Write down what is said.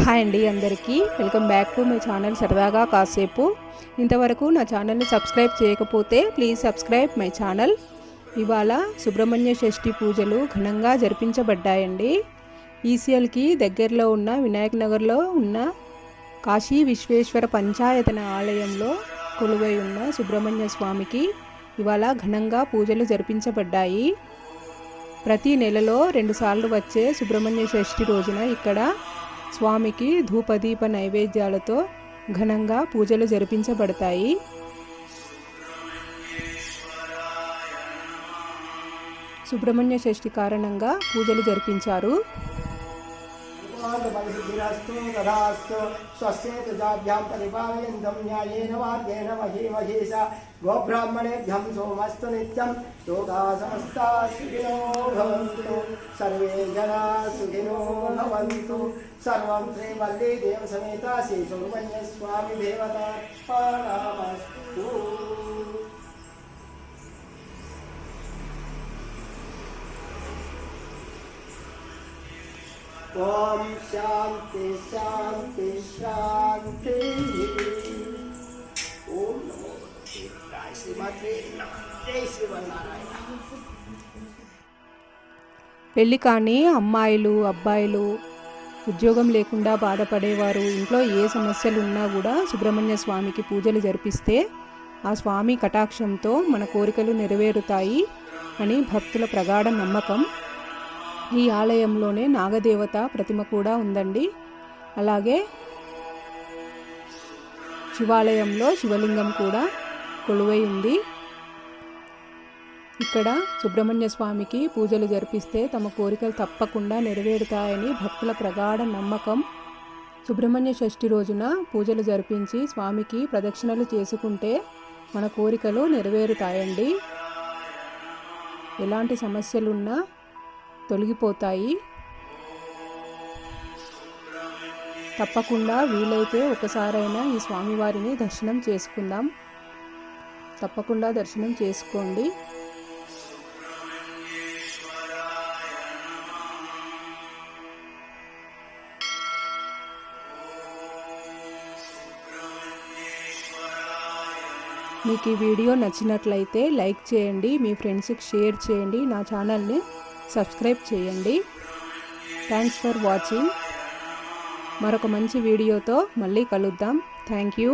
Hi అండి అందరికీ welcome back to my channel సరదాగా కాసేపు. ఇంతవరకు నా ఛానల్ని సబ్స్క్రైబ్ చేయకపోతే ప్లీజ్ సబ్స్క్రైబ్ మై ఛానల్. ఇవాళ సుబ్రహ్మణ్య షష్ఠి పూజలు ఘనంగా జరిపించబడ్డాయండి. ఈసీఎల్కి దగ్గరలో ఉన్న వినాయక్ నగర్లో ఉన్న కాశీ విశ్వేశ్వర పంచాయతన ఆలయంలో కొలువై ఉన్న సుబ్రహ్మణ్య స్వామికి ఇవాళ ఘనంగా పూజలు జరిపించబడ్డాయి. ప్రతి నెలలో 2 సార్లు వచ్చే సుబ్రహ్మణ్య షష్ఠి రోజున ఇక్కడ స్వామికి ధూపదీప నైవేద్యాలతో ఘనంగా పూజలు జరిపించబడతాయి. సుబ్రహ్మణ్య షష్ఠి కారణంగా పూజలు జరిపించారు. गोब्राह्मणेभ्यं सोमस्तु नित्यं लोकाः समस्ताः सुखिनो भवन्तु सर्वे जनाः सुखिनो भवन्तु सर्वं श्रीवल्ली देवसमेता श्री सुब्रह्मण्य स्वामी देवतार्पणमस्तु। ओम शांति शांति शांति। ओम नमो श्रीमात्रे नमः। जय श्रीमन्नारायण। పెళ్లి కాని అమ్మాయిలు అబ్బాయిలు ఉద్యోగం లేకుండా బాధపడేవారు ఇంట్లో ఏ సమస్యలు ఉన్నా కూడా సుబ్రహ్మణ్య స్వామికి పూజలు జరిపిస్తే ఆ స్వామి కటాక్షంతో మన కోరికలు నెరవేరుతాయి అని భక్తుల ప్రగాఢ నమ్మకం. ఈ ఆలయంలోనే నాగదేవత ప్రతిమ కూడా ఉందండి. అలాగే శివాలయంలో శివలింగం కూడా కొలువై ఉంది. ఇక్కడ సుబ్రహ్మణ్య స్వామికి పూజలు జరిపిస్తే తమ కోరికలు తప్పకుండా నెరవేరుతాయని భక్తుల ప్రగాఢ నమ్మకం. సుబ్రహ్మణ్య షష్ఠి రోజున పూజలు జరిపించి స్వామికి ప్రదక్షిణలు చేసుకుంటే మన కోరికలు నెరవేరుతాయండి. ఎలాంటి సమస్యలున్నా తొలగిపోతాయి. తప్పకుండా వీలైతే ఒకసారైనా ఈ స్వామివారిని దర్శనం చేసుకుందాం. తప్పకుండా దర్శనం చేసుకోండి. మీకు ఈ వీడియో నచ్చినట్లయితే లైక్ చేయండి, మీ ఫ్రెండ్స్కి షేర్ చేయండి, నా ఛానల్ని సబ్స్క్రైబ్ చేయండి. Thanks for watching. మరొక మంచి వీడియోతో మళ్ళీ కలుద్దాం. Thank you.